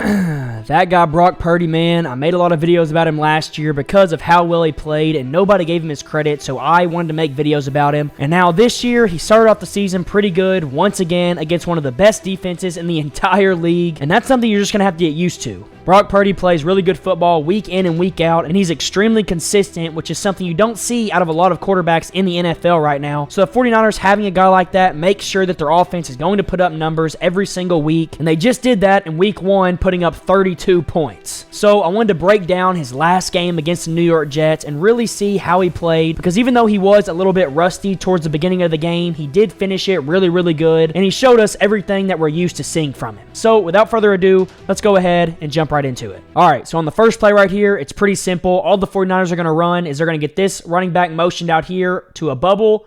That guy Brock Purdy, man, I made a lot of videos about him last year because of how well he played, and nobody gave him his credit, so I wanted to make videos about him. And now this year, he started off the season pretty good, once again, against one of the best defenses in the entire league, and that's something you're just going to have to get used to. Brock Purdy plays really good football week in and week out, and he's extremely consistent, which is something you don't see out of a lot of quarterbacks in the NFL right now. So the 49ers having a guy like that makes sure that their offense is going to put up numbers every single week, and they just did that in week 1, putting up 32 points. So I wanted to break down his last game against the New York Jets and really see how he played, because even though he was a little bit rusty towards the beginning of the game, he did finish it really, really good, and he showed us everything that we're used to seeing from him. So without further ado, let's go ahead and jump right into it. All right, so on the first play right here, it's pretty simple. All the 49ers are going to run is they're going to get this running back motioned out here to a bubble,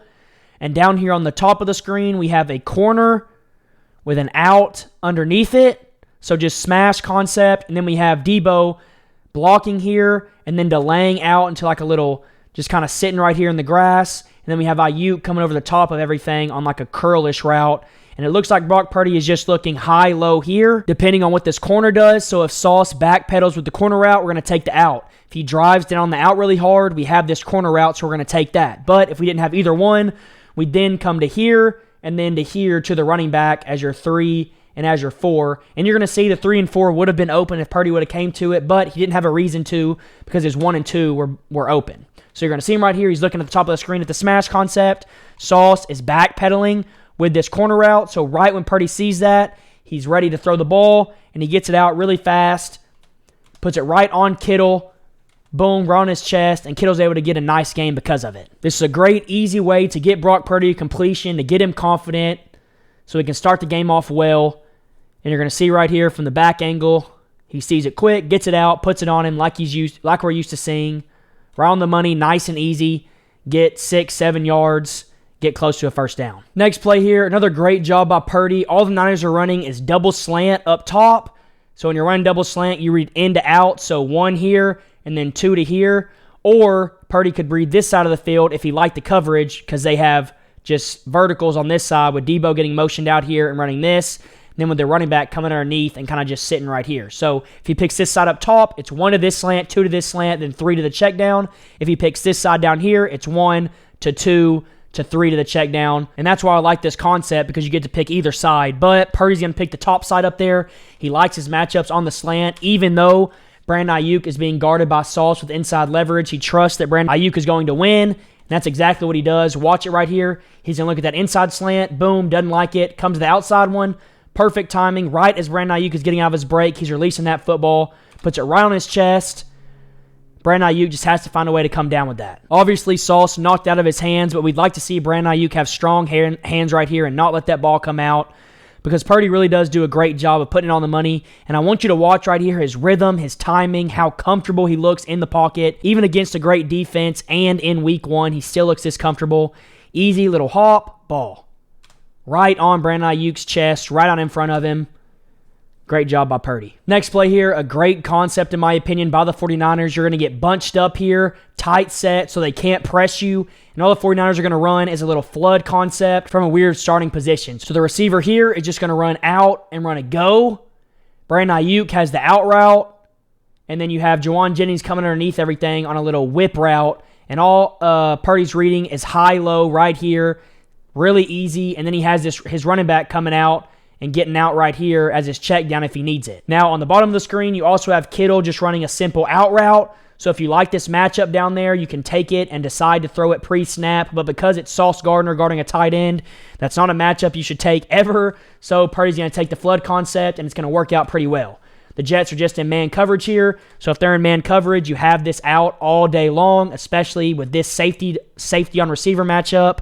and down here on the top of the screen, we have a corner with an out underneath it. So just smash concept, and then we have Debo blocking here and then delaying out into like a little, just kind of sitting right here in the grass. And then we have Ayuk coming over the top of everything on like a curlish route. And it looks like Brock Purdy is just looking high-low here, depending on what this corner does. So if Sauce backpedals with the corner route, we're going to take the out. If he drives down on the out really hard, we have this corner route, so we're going to take that. But if we didn't have either one, we'd then come to here and then to here to the running back as your 3 and as your 4. And you're going to see the 3 and 4 would have been open if Purdy would have came to it, but he didn't have a reason to because his 1 and 2 were open. So you're going to see him right here. He's looking at the top of the screen at the smash concept. Sauce is backpedaling with this corner route. So right when Purdy sees that, he's ready to throw the ball, and he gets it out really fast, puts it right on Kittle, boom, right on his chest, and Kittle's able to get a nice game because of it. This is a great, easy way to get Brock Purdy a completion, to get him confident so he can start the game off well. And you're going to see right here from the back angle, he sees it quick, gets it out, puts it on him like we're used to seeing. Right on the money, nice and easy. Get 6-7 yards. Get close to a first down. Next play here, another great job by Purdy. All the Niners are running is double slant up top. So when you're running double slant, you read in to out. So 1 here and then 2 to here. Or Purdy could read this side of the field if he liked the coverage, because they have just verticals on this side with Debo getting motioned out here and running this. And then with the running back coming underneath and kind of just sitting right here. So if he picks this side up top, it's 1 to this slant, 2 to this slant, then 3 to the check down. If he picks this side down here, it's 1 to 2 to 3 to the check down. And that's why I like this concept, because you get to pick either side. But Purdy's going to pick the top side up there. He likes his matchups on the slant, even though Brandon Ayuk is being guarded by Sauce with inside leverage. He trusts that Brandon Ayuk is going to win, and that's exactly what he does. Watch it right here. He's going to look at that inside slant. Boom, doesn't like it. Comes to the outside one. Perfect timing. Right as Brandon Ayuk is getting out of his break, he's releasing that football. Puts it right on his chest. Brandon Ayuk just has to find a way to come down with that. Obviously, Sauce knocked out of his hands, but we'd like to see Brandon Ayuk have strong hands right here and not let that ball come out, because Purdy really does do a great job of putting it on the money. And I want you to watch right here his rhythm, his timing, how comfortable he looks in the pocket. Even against a great defense and in week 1, he still looks this comfortable. Easy little hop, ball. Right on Brandon Ayuk's chest, right on in front of him. Great job by Purdy. Next play here, a great concept in my opinion by the 49ers. You're going to get bunched up here, tight set so they can't press you. And all the 49ers are going to run is a little flood concept from a weird starting position. So the receiver here is just going to run out and run a go. Brandon Ayuk has the out route. And then you have Juwan Jennings coming underneath everything on a little whip route. And all Purdy's reading is high-low right here. Really easy. And then he has his running back coming out and getting out right here as his check down if he needs it. Now, on the bottom of the screen, you also have Kittle just running a simple out route. So if you like this matchup down there, you can take it and decide to throw it pre-snap. But because it's Sauce Gardner guarding a tight end, that's not a matchup you should take ever. So Purdy's going to take the flood concept, and it's going to work out pretty well. The Jets are just in man coverage here. So if they're in man coverage, you have this out all day long, especially with this safety on receiver matchup.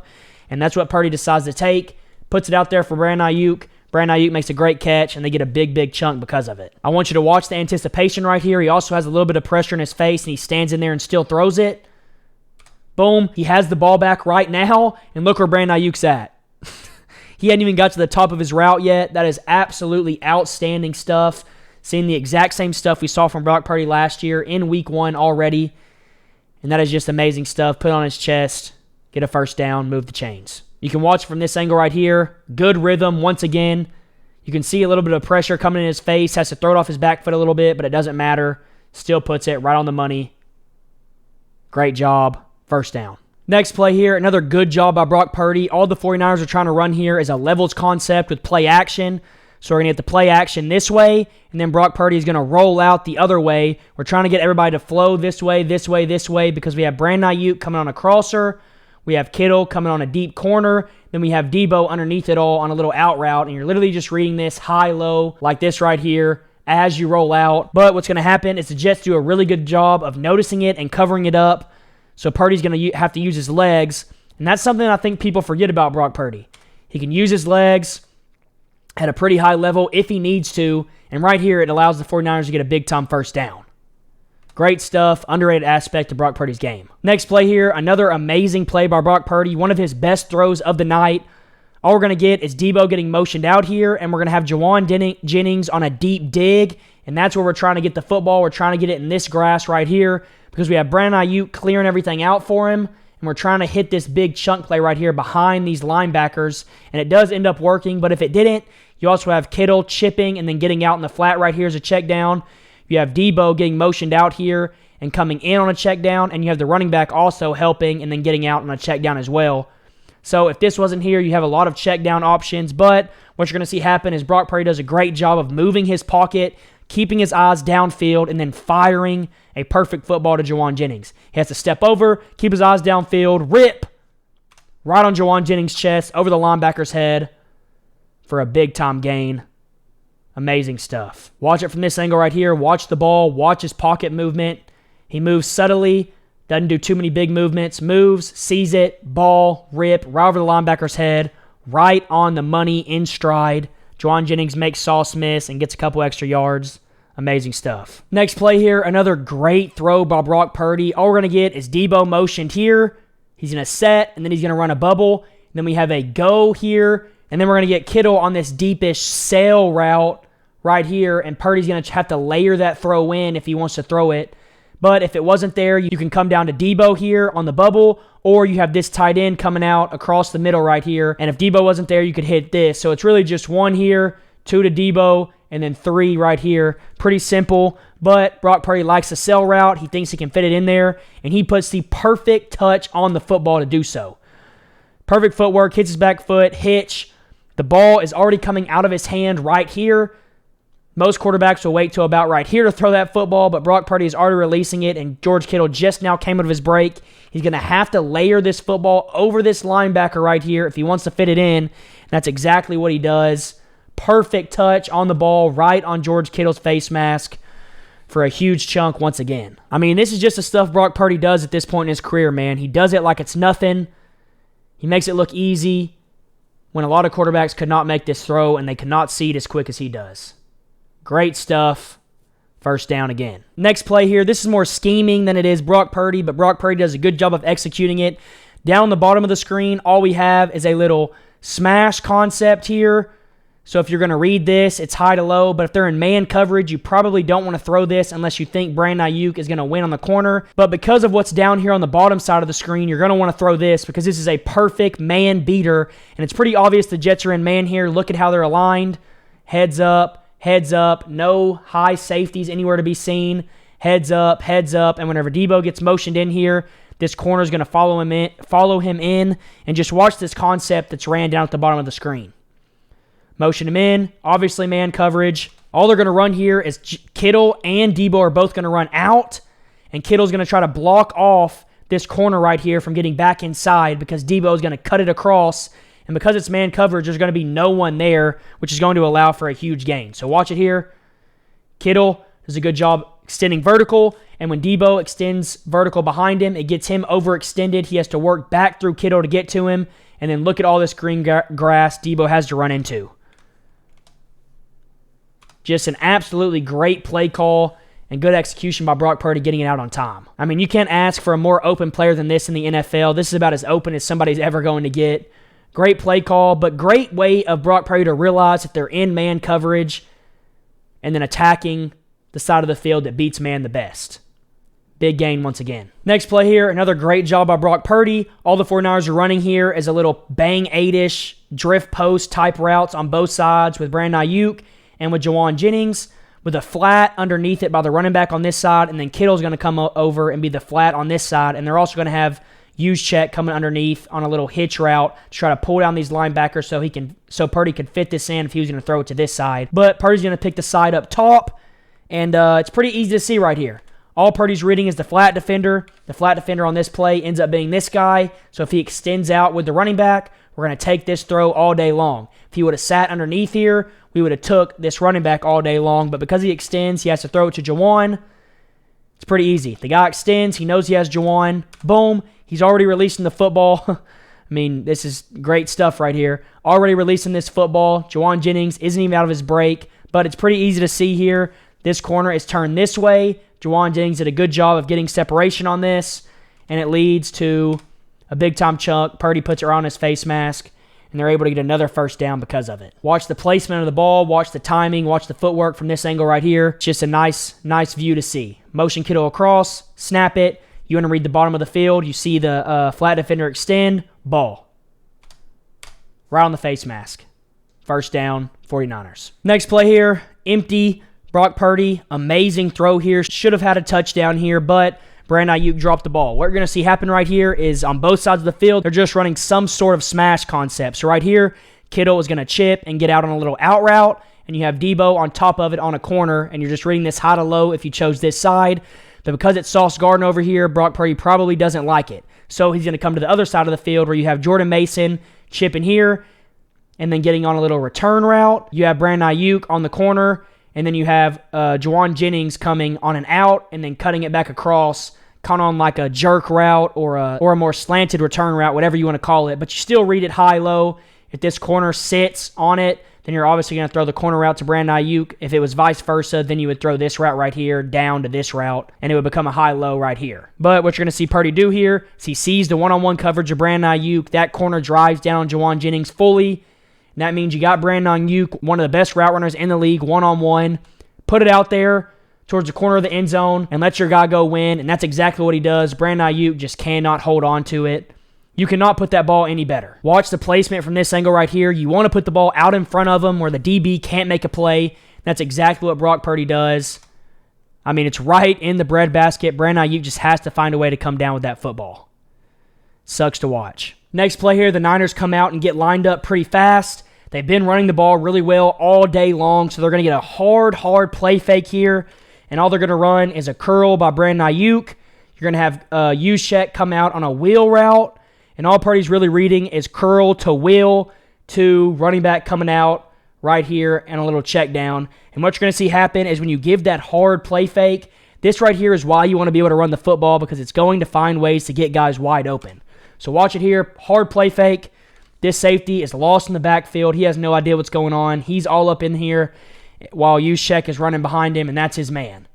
And that's what Purdy decides to take. Puts it out there for Brandon Ayuk. Brandon Ayuk makes a great catch, and they get a big, big chunk because of it. I want you to watch the anticipation right here. He also has a little bit of pressure in his face, and he stands in there and still throws it. Boom. He has the ball back right now, and look where Brandon Ayuk's at. He hadn't even got to the top of his route yet. That is absolutely outstanding stuff. Seeing the exact same stuff we saw from Brock Purdy last year in week 1 already. And that is just amazing stuff. Put it on his chest, get a first down, move the chains. You can watch from this angle right here. Good rhythm once again. You can see a little bit of pressure coming in his face. Has to throw it off his back foot a little bit, but it doesn't matter. Still puts it right on the money. Great job. First down. Next play here, another good job by Brock Purdy. All the 49ers are trying to run here is a levels concept with play action. So we're going to get the play action this way, and then Brock Purdy is going to roll out the other way. We're trying to get everybody to flow this way, this way, this way, because we have Brandon Ayuk coming on a crosser. We have Kittle coming on a deep corner. Then we have Debo underneath it all on a little out route, and you're literally just reading this high-low like this right here as you roll out. But what's going to happen is the Jets do a really good job of noticing it and covering it up. So Purdy's going to have to use his legs, and that's something I think people forget about Brock Purdy. He can use his legs at a pretty high level if he needs to, and right here it allows the 49ers to get a big-time first down. Great stuff, underrated aspect of Brock Purdy's game. Next play here, another amazing play by Brock Purdy, one of his best throws of the night. All we're going to get is Debo getting motioned out here, and we're going to have Jawan Jennings on a deep dig, and that's where we're trying to get the football. We're trying to get it in this grass right here because we have Brandon Ayuk clearing everything out for him, and we're trying to hit this big chunk play right here behind these linebackers, and it does end up working, but if it didn't, you also have Kittle chipping and then getting out in the flat right here as a check down. You have Debo getting motioned out here and coming in on a check down, and you have the running back also helping and then getting out on a check down as well. So if this wasn't here, you have a lot of check down options, but what you're going to see happen is Brock Purdy does a great job of moving his pocket, keeping his eyes downfield, and then firing a perfect football to Jawan Jennings. He has to step over, keep his eyes downfield, rip right on Jawan Jennings' chest, over the linebacker's head for a big-time gain. Amazing stuff. Watch it from this angle right here. Watch the ball. Watch his pocket movement. He moves subtly. Doesn't do too many big movements. Moves, sees it, ball, rip, right over the linebacker's head, right on the money in stride. Jawan Jennings makes Sauce miss and gets a couple extra yards. Amazing stuff. Next play here, another great throw by Brock Purdy. All we're going to get is Debo motioned here. He's going to set, and then he's going to run a bubble. And then we have a go here, and then we're going to get Kittle on this deepish sail route right here, and Purdy's going to have to layer that throw in if he wants to throw it. But if it wasn't there, you can come down to Debo here on the bubble, or you have this tight end coming out across the middle right here. And if Debo wasn't there, you could hit this. So it's really just one here, two to Debo, and then three right here. Pretty simple, but Brock Purdy likes the sell route. He thinks he can fit it in there, and he puts the perfect touch on the football to do so. Perfect footwork, hits his back foot, hitch. The ball is already coming out of his hand right here. Most quarterbacks will wait till about right here to throw that football, but Brock Purdy is already releasing it, and George Kittle just now came out of his break. He's going to have to layer this football over this linebacker right here if he wants to fit it in. That's exactly what he does. Perfect touch on the ball, right on George Kittle's face mask for a huge chunk once again. I mean, this is just the stuff Brock Purdy does at this point in his career, man. He does it like it's nothing. He makes it look easy when a lot of quarterbacks could not make this throw, and they could not see it as quick as he does. Great stuff. First down again. Next play here. This is more scheming than it is Brock Purdy, but Brock Purdy does a good job of executing it. Down the bottom of the screen, all we have is a little smash concept here. So if you're going to read this, it's high to low, but if they're in man coverage, you probably don't want to throw this unless you think Brandon Ayuk is going to win on the corner. But because of what's down here on the bottom side of the screen, you're going to want to throw this because this is a perfect man beater, and it's pretty obvious the Jets are in man here. Look at how they're aligned. Heads up. Heads up, no high safeties anywhere to be seen. Heads up, and whenever Debo gets motioned in here, this corner is going to follow him in, and just watch this concept that's ran down at the bottom of the screen. Motion him in, obviously man coverage. All they're going to run here is Kittle and Debo are both going to run out, and Kittle's going to try to block off this corner right here from getting back inside because Debo is going to cut it across. And because it's man coverage, there's going to be no one there, which is going to allow for a huge gain. So watch it here. Kittle does a good job extending vertical, and when Debo extends vertical behind him, it gets him overextended. He has to work back through Kittle to get to him, and then look at all this green grass Debo has to run into. Just an absolutely great play call and good execution by Brock Purdy getting it out on time. I mean, you can't ask for a more open player than this in the NFL. This is about as open as somebody's ever going to get. Great play call, but great way of Brock Purdy to realize that they're in man coverage and then attacking the side of the field that beats man the best. Big gain once again. Next play here, another great job by Brock Purdy. All the 49ers are running here is a little bang 8-ish drift post type routes on both sides with Brandon Ayuk and with Juwan Jennings, with a flat underneath it by the running back on this side, and then Kittle's going to come over and be the flat on this side, and they're also going to have Juszczyk coming underneath on a little hitch route to try to pull down these linebackers so Purdy could fit this in if he was going to throw it to this side. But Purdy's going to pick the side up top, and it's pretty easy to see right here. All Purdy's reading is the flat defender. The flat defender on this play ends up being this guy. So if he extends out with the running back, we're going to take this throw all day long. If he would have sat underneath here, we would have took this running back all day long. But because he extends, he has to throw it to Juwan. It's pretty easy. The guy extends. He knows he has Juwan. Boom. He's already releasing the football. I mean, this is great stuff right here. Already releasing this football. Juwan Jennings isn't even out of his break. But it's pretty easy to see here. This corner is turned this way. Juwan Jennings did a good job of getting separation on this, and it leads to a big-time chunk. Purdy puts it right on his face mask, and they're able to get another first down because of it. Watch the placement of the ball, watch the timing, watch the footwork from this angle right here. It's just a nice view to see. Motion Kittle across, snap it. You want to read the bottom of the field. You see the flat defender extend, ball. Right on the face mask. First down, 49ers. Next play here, empty. Brock Purdy, amazing throw here. Should have had a touchdown here, but Brandon Ayuk dropped the ball. What we're going to see happen right here is on both sides of the field, they're just running some sort of smash concept. So right here, Kittle is going to chip and get out on a little out route, and you have Debo on top of it on a corner, and you're just reading this high to low if you chose this side. But because it's Sauce Gardner over here, Brock Purdy probably doesn't like it. So he's going to come to the other side of the field where you have Jordan Mason chipping here and then getting on a little return route. You have Brandon Ayuk on the corner, and then you have Juwan Jennings coming on an out and then cutting it back across, kind of on like a jerk route or a more slanted return route, whatever you want to call it. But you still read it high-low. If this corner sits on it, then you're obviously going to throw the corner route to Brandon Ayuk. If it was vice versa, then you would throw this route right here down to this route, and it would become a high-low right here. But what you're going to see Purdy do here is he sees the one-on-one coverage of Brandon Ayuk. That corner drives down on Juwan Jennings fully. And that means you got Brandon Ayuk, one of the best route runners in the league, one-on-one. Put it out there towards the corner of the end zone and let your guy go win, and that's exactly what he does. Brandon Ayuk just cannot hold on to it. You cannot put that ball any better. Watch the placement from this angle right here. You want to put the ball out in front of him where the DB can't make a play. That's exactly what Brock Purdy does. I mean, it's right in the breadbasket. Brandon Ayuk just has to find a way to come down with that football. Sucks to watch. Next play here, the Niners come out and get lined up pretty fast. They've been running the ball really well all day long, so they're going to get a hard play fake here, and all they're going to run is a curl by Brandon Ayuk. You're going to have Juszczyk come out on a wheel route, and all Purdy's really reading is curl to wheel to running back coming out right here and a little check down. And what you're going to see happen is when you give that hard play fake, this right here is why you want to be able to run the football, because it's going to find ways to get guys wide open. So watch it here, hard play fake. This safety is lost in the backfield. He has no idea what's going on. He's all up in here while Juszczyk is running behind him, and that's his man.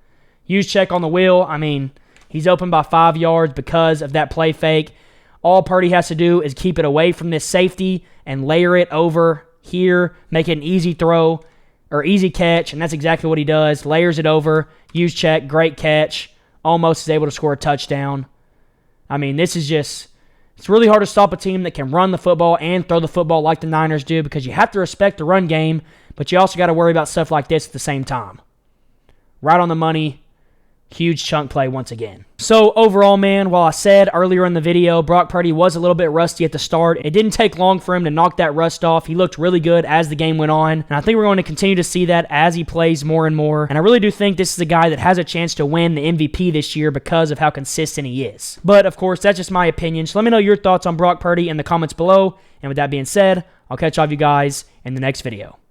Juszczyk on the wheel, I mean, he's open by 5 yards because of that play fake. All Purdy has to do is keep it away from this safety and layer it over here, make it an easy throw or easy catch, and that's exactly what he does. Layers it over. Juszczyk, great catch. Almost is able to score a touchdown. I mean, this is just... It's really hard to stop a team that can run the football and throw the football like the Niners do, because you have to respect the run game, but you also got to worry about stuff like this at the same time. Right on the money. Huge chunk play once again. So overall, man, while I said earlier in the video, Brock Purdy was a little bit rusty at the start, it didn't take long for him to knock that rust off. He looked really good as the game went on, and I think we're going to continue to see that as he plays more and more. And I really do think this is a guy that has a chance to win the MVP this year because of how consistent he is. But, of course, that's just my opinion. So let me know your thoughts on Brock Purdy in the comments below. And with that being said, I'll catch all of you guys in the next video.